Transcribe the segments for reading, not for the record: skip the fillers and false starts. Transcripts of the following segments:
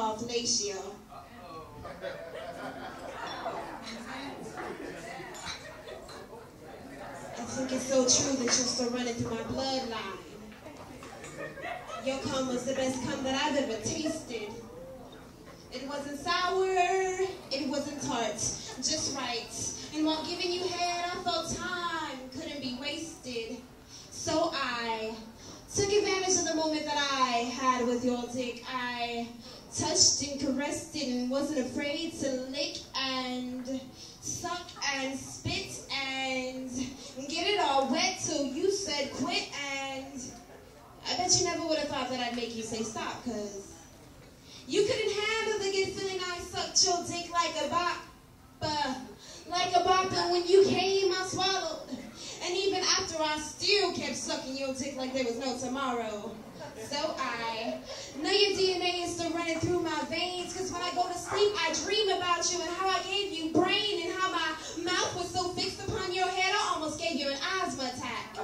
called fellatio. I think it's so true that you're still running through my bloodline. Your cum was the best cum that I've ever tasted. It wasn't sour, it wasn't tart, just right. And while giving you head, I thought time couldn't be wasted. So I took advantage of the moment that I had with your dick. I touched and caressed it and wasn't afraid to lick and suck and spit and get it all wet till you said quit. And I bet you never would have thought that I'd make you say stop, because you couldn't handle the good feeling I sucked your dick like a bop. And when you came, I swallowed. And even after, I still kept sucking your dick like there was no tomorrow. So I know your DNA is still running through my veins, because when I go to sleep, I dream about you and how I gave you brain and how my mouth was so fixed upon your head, I almost gave you an asthma attack.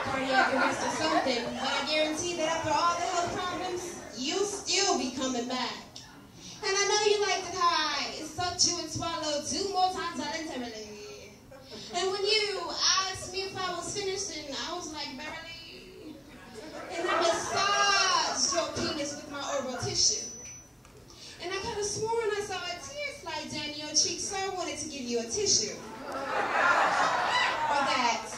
Cardiac arrest or something, but I guarantee that after all the health problems, you'll still be coming back. And I know you liked it how I sucked you and swallowed 2 more times voluntarily. And when you asked me if I was finished, and I was like, barely. And I massaged your penis with my oral tissue. And I could have sworn I saw a tear slide down your cheek, so I wanted to give you a tissue. Or that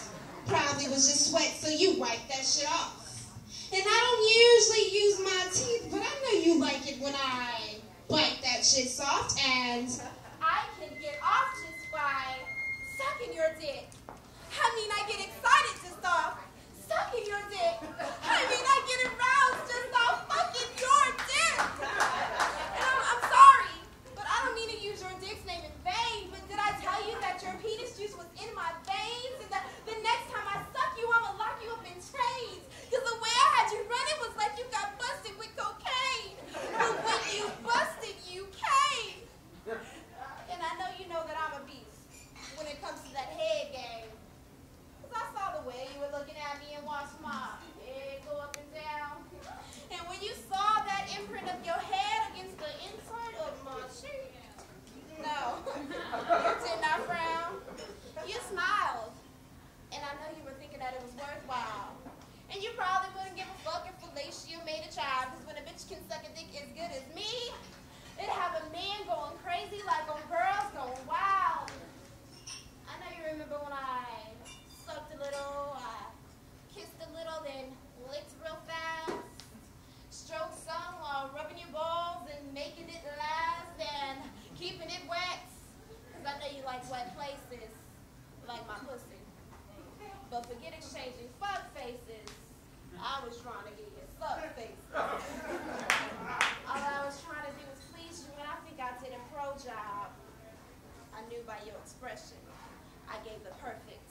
probably was just sweat, so you wiped that shit off. And I don't usually use my teeth, but I know you like it when I bite that shit soft, and I can get off just by sucking your dick. I mean, I get excited just off sucking your dick. I mean, I get aroused just off fucking your dick. And I'm sorry, but I don't mean to use your dick's name in vain, but did I tell you that your penis juice was in my veins, and that the next time I suck you, I'm gonna lock you up in chains? Because the way I had you running was like you got busted with cocaine. But when you busted, you came. And I know you know that I'm a beast when it comes to that head game. Because I saw the way you were looking at me and watched my head go up and down. And when you saw that imprint of your head against the inside of my cheek, no, you did not frown. You smiled. And I know you were thinking that it was worthwhile. And you probably wouldn't give a fuck if fellatio made a child, because when a bitch can suck a dick as good as me, it'd have a man going crazy like on girls going wild. I know you remember when I sucked a little, I kissed a little, then licked real fast, stroked some while rubbing your balls and making it last and keeping it wet. Because I know you like wet places, like my pussy. But forget exchanging fuck faces. I was trying to get you suck faces. All I was trying to do was please you, and I think I did a pro job. I knew by your expression, I gave the perfect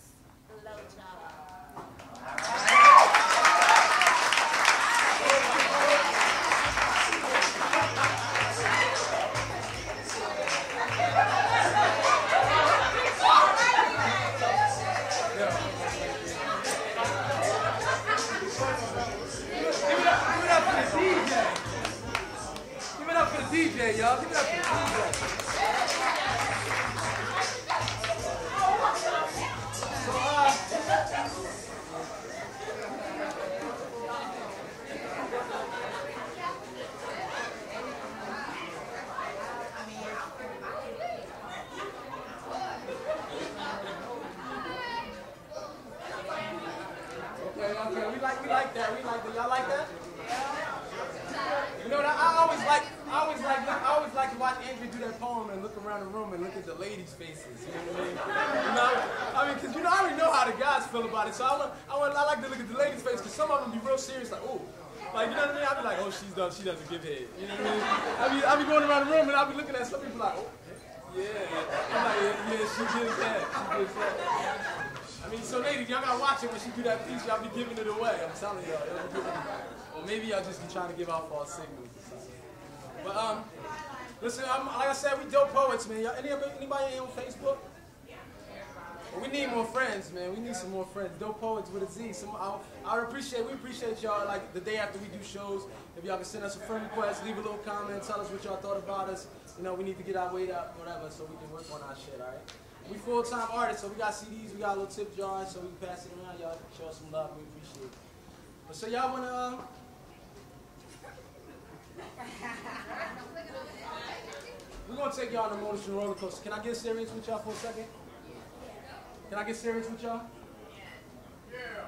low job. DJ, y'all. Give it up for the DJ. Okay. We like that. Y'all like that? You know, I always like to watch Andrew do that poem and look around the room and look at the ladies' faces. You know what I mean? Because I already know how the guys feel about it. So I like to look at the ladies' face, because some of them be real serious, like, oh, like, you know what I mean? I'll be like, oh, she doesn't give head. You know what I mean? I'll be going around the room and I'll be looking at some people like, oh, yeah. I'm like, yeah, she gives that. I mean, so ladies, y'all gotta watch it when she do that piece. Y'all be giving it away. I'm telling y'all. Or maybe y'all just be trying to give out false signals or something. But listen, like I said, we dope poets, man. Anybody on Facebook? But we need more friends, man. We need some more friends. Dope Poets with a Z. We appreciate y'all, like, the day after we do shows. If y'all can send us a friend request, leave a little comment, tell us what y'all thought about us. You know, we need to get our weight up, whatever, so we can work on our shit, all right? We full-time artists, so we got CDs, we got a little tip jars, so we can pass it around. Y'all show us some love, we appreciate it. But so y'all wanna, we're gonna take y'all on an emotional roller coaster. Can I get serious with y'all for a second? Can I get serious with y'all? Yeah.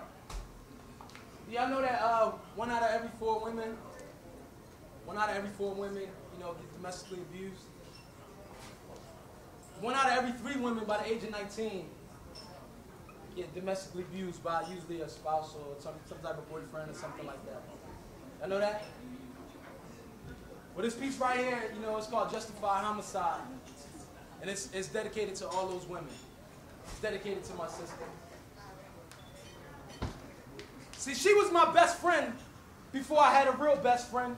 Y'all know that 1 out of every 4 women, you know, get domestically abused. 1 out of every 3 women by the age of 19 get domestically abused by usually a spouse or some type of boyfriend or something like that. Y'all know that? Well, this piece right here, you know, it's called Justified Homicide. And it's dedicated to all those women. It's dedicated to my sister. See, she was my best friend before I had a real best friend.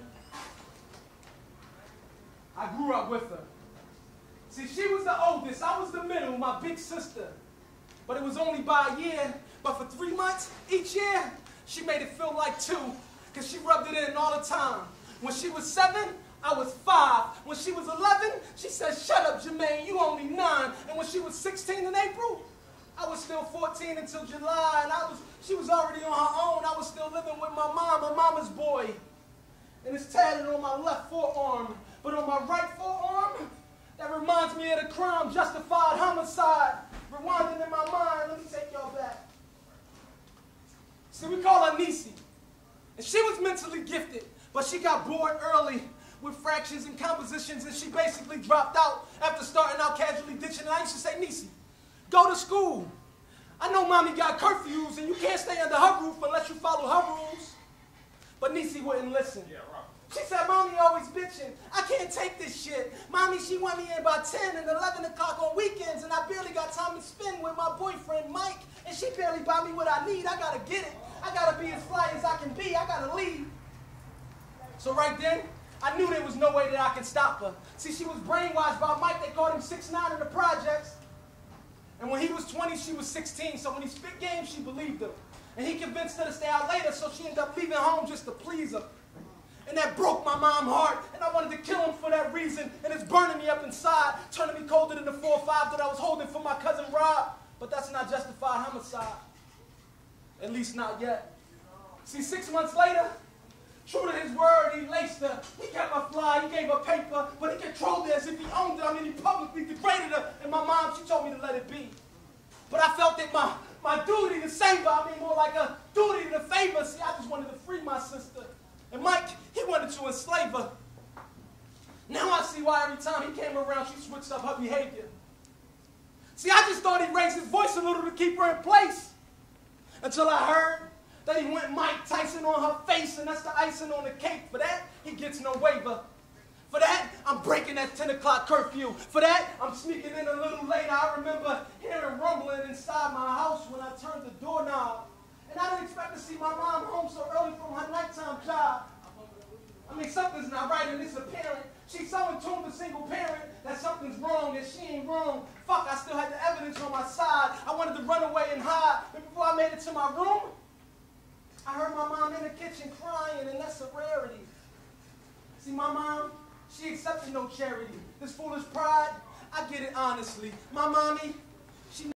I grew up with her. See, she was the oldest. I was the middle, my big sister. But it was only by a year. But for 3 months each year, she made it feel like 2. Because she rubbed it in all the time. When she was 7, I was 5. When she was 11, she said, "Shut up, Jermaine, you only 9. And when she was 16 in April, I was still 14 until July. And she was already on her own. I was still living with my mom, a mama's boy. And it's tatted on my left forearm. But on my right forearm, that reminds me of the crime, Justified Homicide. Rewinding in my mind, let me take y'all back. See, we call her Nisi. And she was mentally gifted, but she got bored early with fractions and compositions, and she basically dropped out after starting out casually ditching. And I used to say, "Nisi, go to school. I know mommy got curfews, and you can't stay under her roof unless you follow her rules." But Nisi wouldn't listen. Yeah, right. She said, "Mommy always bitching. I can't take this shit. Mommy, she want me in by 10 and 11 o'clock on weekends, and I barely got time to spend with my boyfriend, Mike, and she barely buy me what I need. I gotta get it. I gotta be as fly as I can be. I gotta leave." So right then, I knew there was no way that I could stop her. See, she was brainwashed by Mike. They called him 6'9" in the projects. And when he was 20, she was 16. So when he spit game, she believed him. And he convinced her to stay out later, so she ended up leaving home just to please him. And that broke my mom's heart, and I wanted to kill him for that reason. And it's burning me up inside, turning me colder than the 4-5 that I was holding for my cousin Rob. But that's not justified homicide. At least not yet. See, 6 months later, true to his word, he laced her. He kept her fly, he gave her paper, but he controlled her as if he owned her. I mean, he publicly degraded her. And my mom, she told me to let it be. But I felt that my duty to save her, I mean, more like a duty to favor. See, I just wanted to free my sister. And Mike, he wanted to enslave her. Now I see why every time he came around, she switched up her behavior. See, I just thought he raised his voice a little to keep her in place. Until I heard that he went Mike Tyson on her face, and that's the icing on the cake. For that, he gets no waiver. For that, I'm breaking that 10 o'clock curfew. For that, I'm sneaking in a little later. I remember hearing rumbling inside my house when I turned the doorknob. And I didn't expect to see my mom home so early from her nighttime job. I mean, something's not right, and it's apparent. She's so in tune with single parent that something's wrong, and she ain't wrong. Fuck, I still had the evidence on my side. I wanted to run away and hide. But before I made it to my room, I heard my mom in the kitchen crying, and that's a rarity. See, my mom, she accepted no charity. This foolish pride, I get it honestly. My mommy,